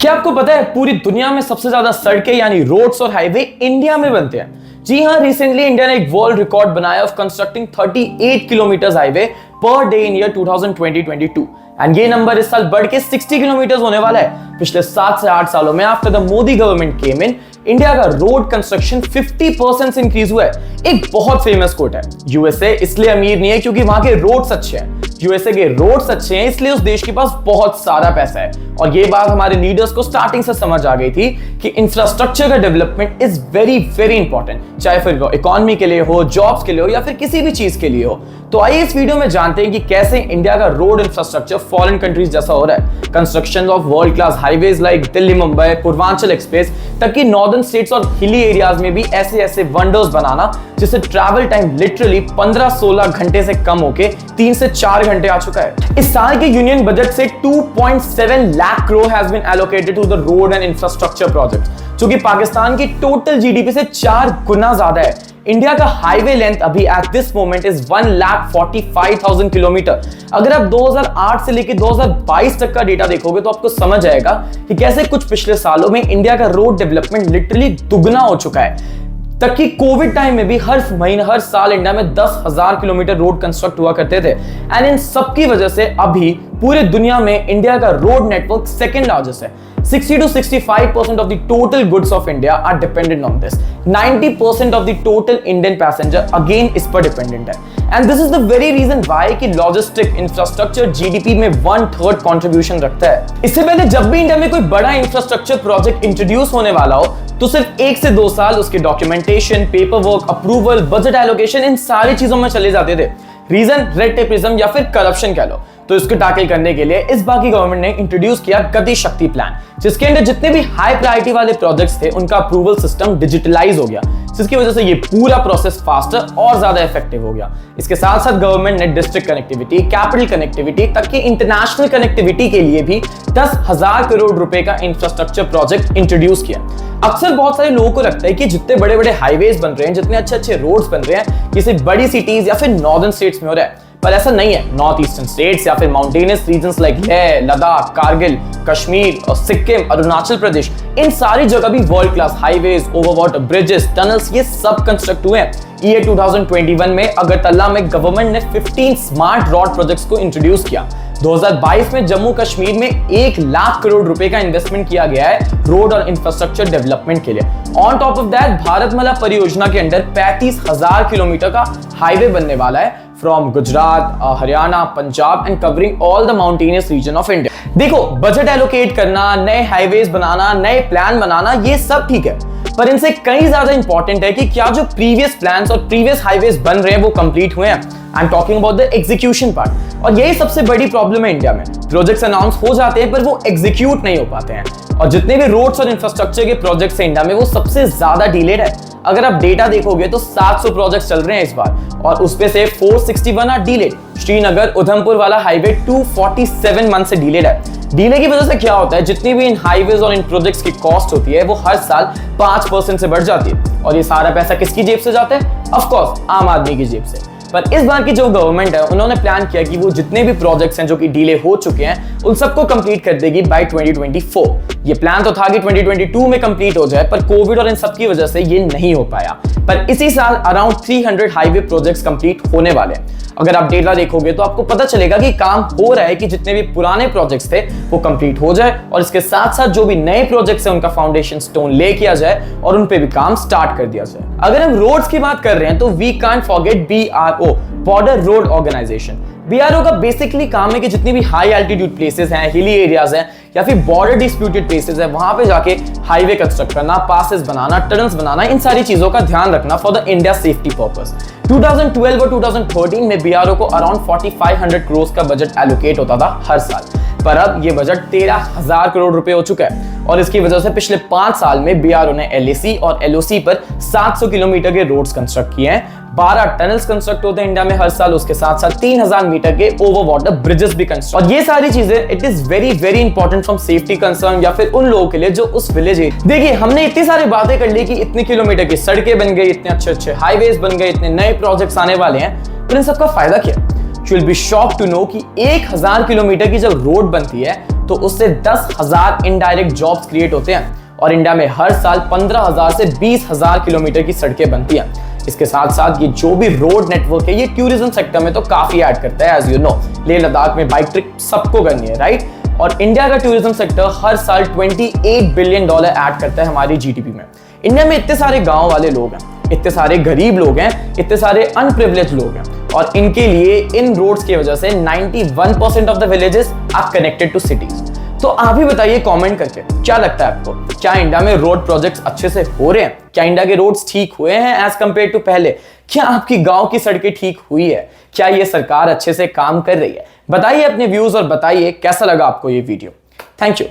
क्या आपको पता है पूरी दुनिया में सबसे ज्यादा सड़कें यानी रोड्स और हाईवे इंडिया में बनते हैं। जी हां, रिसेंटली इंडिया ने एक वर्ल्ड रिकॉर्ड बनाया of constructing 38 kilometre highway per day in year 2022 and ये नंबर इस साल बढ़ के 60 किलोमीटर होने वाला है। पिछले 7 से 8 सालों में after the Modi government came in, India का रोड कंस्ट्रक्शन 50% से इंक्रीज हुआ है। एक बहुत फेमस कोट है, यूएसए इसलिए अमीर नहीं है क्योंकि वहां के रोड्स अच्छे हैं। यूएसए के रोड्स अच्छे हैं इसलिए उस देश के पास बहुत सारा पैसा है। और ये बात हमारे लीडर्स को स्टार्टिंग से समझ आ गई थी कि इंफ्रास्ट्रक्चर का development is very very important, चाहे फिर इकोनॉमी के लिए हो, जॉब्स के लिए हो या फिर किसी भी चीज के लिए हो। तो आइए इस वीडियो में जानते हैं कि कैसे इंडिया का रोड इंफ्रास्ट्रक्चर फॉरेन कंट्रीज जैसा हो रहा है। Construction of world class highways like Delhi Mumbai Purvanchal express तक की नॉर्दर्न स्टेट्स और हिली एरियाज में भी ऐसे ऐसे वंडर्स बनाना जिससे ट्रैवल टाइम लिटरली 15-16 घंटे से कम होके 3 से 4 घंटे आ चुका है। इस साल के यूनियन बजट से 2.7 lakh crore has been allocated to the road and infrastructure project, जो कि पाकिस्तान की टोटल जीडीपी से 4 गुना ज्यादा है। इंडिया का हाईवे लेंथ अभी at this moment is 1,45,000 kilometre. अगर आप 2008 से लेकर 2022 तक का डेटा देखोगे तो आपको समझ आएगा कि कैसे कुछ पिछले सालों में इंडिया का रोड डेवलपमेंट लिटरली दुगना हो चुका है। तक कि कोविड टाइम में भी हर महीने हर साल इंडिया में 10,000 किलोमीटर रोड कंस्ट्रक्ट हुआ करते थे। एंड इन सबकी वजह से अभी पूरे दुनिया में इंडिया का रोड नेटवर्क सेकंड लार्जेस्ट है। 60 to 65% of the total goods of India are dependent on this. 90% of the total Indian passenger again इस पर dependent है। And this is the very reason why कि logistic infrastructure GDP में 1/3 contribution रखता है। इससे पहले जब भी इंडिया में कोई बड़ा इंफ्रास्ट्रक्चर प्रोजेक्ट इंट्रोड्यूस होने वाला हो तो सिर्फ 1 से 2 साल उसके documentation, paper work, approval, budget allocation in सारी चीजों में चले जाते थे। रीजन रेड टेपिज्म या फिर करप्शन कह लो। तो इसको टैकल करने के लिए इस बार की गवर्नमेंट ने इंट्रोड्यूस किया गति शक्ति प्लान, जिसके अंदर जितने भी हाई प्रायोरिटी वाले प्रोजेक्ट्स थे उनका अप्रूवल सिस्टम डिजिटलाइज हो गया, जिसकी वजह से ये पूरा प्रोसेस फास्टर और ज्यादा इफेक्टिव हो गया। इसके साथ साथ गवर्नमेंट ने डिस्ट्रिक्ट कनेक्टिविटी, कैपिटल कनेक्टिविटी तक की इंटरनेशनल कनेक्टिविटी के लिए भी 10,000 करोड़ रुपए का इंफ्रास्ट्रक्चर प्रोजेक्ट इंट्रोड्यूस किया। अक्सर बहुत सारे लोगों को लगता है कि जितने बड़े बड़े हाईवेज बन रहे हैं, जितने अच्छे अच्छे रोड्स बन रहे हैं, ये सिर्फ बड़ी सिटीज या फिर नॉर्दर्न स्टेट्स में हो रहा है, पर ऐसा नहीं है। नॉर्थ ईस्टर्न स्टेट्स या फिर mountainous regions like Leh, Ladakh, Kargil, Kashmir और सिक्किम, अरुणाचल प्रदेश, इन सारी जगह भी world class highways, over water bridges, tunnels ये सब कंस्ट्रक्ट हुए हैं। ईयर 2021 में अगरतला में गवर्नमेंट ने 15 स्मार्ट रोड प्रोजेक्ट्स को इंट्रोड्यूस किया। 2022 में जम्मू कश्मीर में 1 लाख करोड़ रुपए का इन्वेस्टमेंट किया गया है रोड और इंफ्रास्ट्रक्चर डेवलपमेंट के लिए। On top of that Bharatmala परियोजना के अंडर 35,000 किलोमीटर का हाईवे बनने वाला है from Gujarat, Haryana, Punjab and covering all the mountainous region of India. देखो, बजट एलोकेट करना, नए हाईवेज बनाना, नए प्लान बनाना, ये सब ठीक है, पर इनसे कहीं ज्यादा इंपॉर्टेंट है कि क्या जो प्रीवियस प्लान्स और प्रीवियस हाईवेज बन रहे हैं वो कंप्लीट हुए हैं। I am talking about the execution part. और यही सबसे बड़ी प्रॉब्लम है इंडिया में। प्रोजेक्ट्स अनाउंस हो जाते हैं पर वो एग्जीक्यूट नहीं हो पाते हैं। और जितने भी रोड्स और इंफ्रास्ट्रक्चर के प्रोजेक्ट्स हैं इंडिया में, वो सबसे ज्यादा डिलेड है। अगर आप डेटा देखोगे तो 700 प्रोजेक्ट्स चल रहे हैं इस बार, और उसमें से 461 आर डिलेड। श्रीनगर उधमपुर वाला हाईवे 247 मंथ से डिलेड है। डिले की वजह से क्या होता है, जितनी भी इन हाईवेज और इन प्रोजेक्ट्स की कॉस्ट होती है वो हर साल 5% से बढ़ जाती है। और ये सारा पैसा किसकी जेब से जाता है? ऑफ कोर्स आम आदमी की जेब से। पर इस बार की जो गवर्नमेंट है उन्होंने प्लान किया कि वो जितने भी प्रोजेक्ट्स हैं जो कि डिले हो चुके हैं उन सबको कंप्लीट कर देगी बाय 2024। ये प्लान तो था कि 2022 में कंप्लीट हो जाए, पर कोविड और इन सब की वजह से ये नहीं हो पाया। पर इसी साल अराउंड 300 हाईवे प्रोजेक्ट्स कंप्लीट होने वाले हैं। अगर आप डेटा देखोगे तो आपको पता चलेगा कि काम हो रहा है कि जितने भी पुराने प्रोजेक्ट्स थे वो कंप्लीट हो जाए, और इसके साथ साथ जो भी नए प्रोजेक्ट्स हैं उनका फाउंडेशन स्टोन ले किया जाए और उन पे भी काम स्टार्ट कर दिया जाए। अगर हम रोड्स की बात कर रहे हैं तो we can't forget BRO, border road organisation. BRO का बेसिकली काम है कि जितनी भी हाई एल्टीट्यूड प्लेसेस हैं, हिली एरियाज हैं या फिर बॉर्डर डिस्प्यूटेड प्लेसेस है, वहां पे जाके हाईवे कंस्ट्रक्ट करना, पासेस बनाना, टनल्स बनाना, इन सारी चीजों का ध्यान रखना for the India safety purpose. 2012 और 2013 में BRO को अराउंड 4,500 करोड़ का बजट एलोकेट होता था हर साल, पर अब ये बजट 13,000 करोड़ रुपए हो चुका है। और इसकी वजह से पिछले 5 साल में BRO ने LAC और LOC पर 700 किलोमीटर के रोड्स कंस्ट्रक्ट किए हैं। 12 टनल्स कंस्ट्रक्ट होते हैं इंडिया में हर साल, उसके साथ साथ 3,000 मीटर के ओवर वाटर ब्रिजेस भी कंस्ट्रक्ट। और ये सारी चीजें it is very very important from safety concern या फिर उन लोगों के लिए जो उस विलेज है। देखिए, हमने इतनी सारी बातें कर ली कि इतने किलोमीटर की सड़कें बन गई, इतने अच्छे अच्छे हाईवेज बन गए, इतने नए प्रोजेक्ट्स आने वाले हैं, पर इन सबका फायदा क्या? You will be shocked to know कि 1,000 किलोमीटर की जब रोड बनती है तो उससे 10,000 इनडायरेक्ट जॉब्स क्रिएट होते हैं और इंडिया में हर साल 15,000 से 20,000 किलोमीटर की सड़कें बनती हैं। इसके साथ साथ ये जो भी रोड नेटवर्क है ये टूरिज्म सेक्टर में तो काफी ऐड करता है। As you know, Leh Ladakh में बाइक ट्रिप सबको करनी है, राइट? और इंडिया का टूरिज्म सेक्टर हर साल $28 बिलियन ऐड करता है हमारी जीडीपी में। इंडिया में इतने सारे गांव वाले लोग हैं, इतने सारे गरीब लोग हैं, इतने सारे अनप्रिविलेज्ड लोग हैं और इनके लिए इन रोड्स की वजह से 91% of the villages are connected to cities. तो आप ही बताइए कमेंट करके, क्या लगता है आपको, क्या इंडिया में रोड प्रोजेक्ट्स अच्छे से हो रहे हैं? क्या इंडिया के रोड्स ठीक हुए हैं एज कंपेयर टू पहले? क्या आपकी गांव की सड़कें ठीक हुई है? क्या ये सरकार अच्छे से काम कर रही है? बताइए अपने व्यूज और बताइए कैसा लगा आपको ये वीडियो। Thank you.